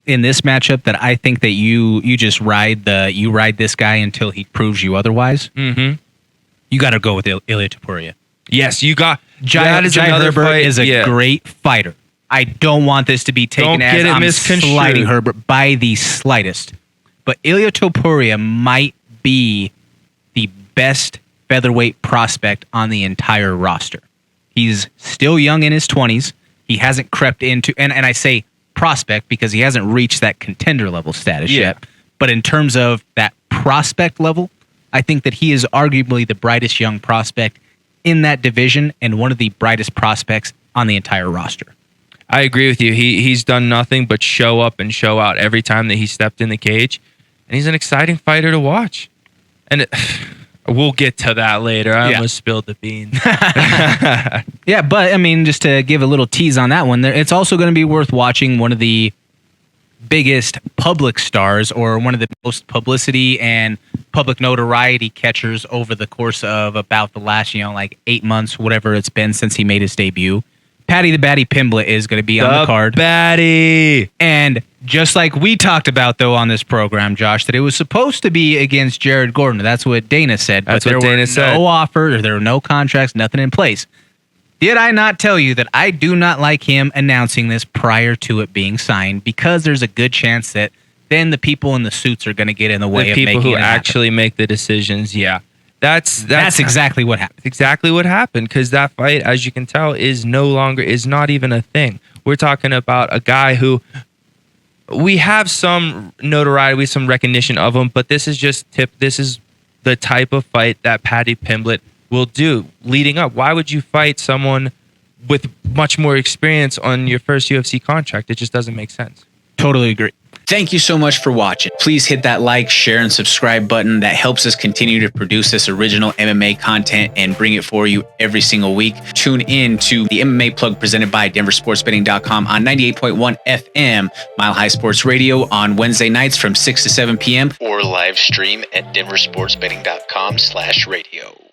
in this matchup that I think that you just ride this guy until he proves you otherwise. Mm-hmm. You got to go with Ilia Topuria. Yes, you got. Jai Herbert is a great fighter. I don't want this to be taken as I'm sliding Herbert by the slightest. But Ilia Topuria might be the best featherweight prospect on the entire roster. He's still young in his 20s. He hasn't crept into, and I say prospect because he hasn't reached that contender level status yet. But in terms of that prospect level, I think that he is arguably the brightest young prospect in that division and one of the brightest prospects on the entire roster. I agree with you. He's done nothing but show up and show out every time that he stepped in the cage. And he's an exciting fighter to watch. And we'll get to that later. I almost spilled the beans. Yeah, but I mean, just to give a little tease on that one, it's also going to be worth watching one of the biggest public stars or one of the most publicity and public notoriety catchers over the course of about the last, 8 months, whatever it's been since he made his debut. Paddy Pimblett is going to be on the card. Paddy! And just like we talked about, though, on this program, Josh, that it was supposed to be against Jared Gordon. That's what Dana said. That's what Dana said. There were no offers, there were no contracts, nothing in place. Did I not tell you that I do not like him announcing this prior to it being signed? Because there's a good chance that then the people in the suits are going to get in the way of making it happen. The people who actually make the decisions, That's exactly what happened. Exactly what happened, because that fight, as you can tell, is not even a thing. We're talking about a guy who we have some notoriety, some recognition of him, but this is the type of fight that Paddy Pimblett will do leading up. Why would you fight someone with much more experience on your first UFC contract? It just doesn't make sense. Totally agree. Thank you so much for watching. Please hit that like, share, and subscribe button. That helps us continue to produce this original MMA content and bring it for you every single week. Tune in to the MMA Plug presented by DenverSportsBetting.com on 98.1 FM, Mile High Sports Radio on Wednesday nights from 6 to 7 p.m. or live stream at DenverSportsBetting.com/radio.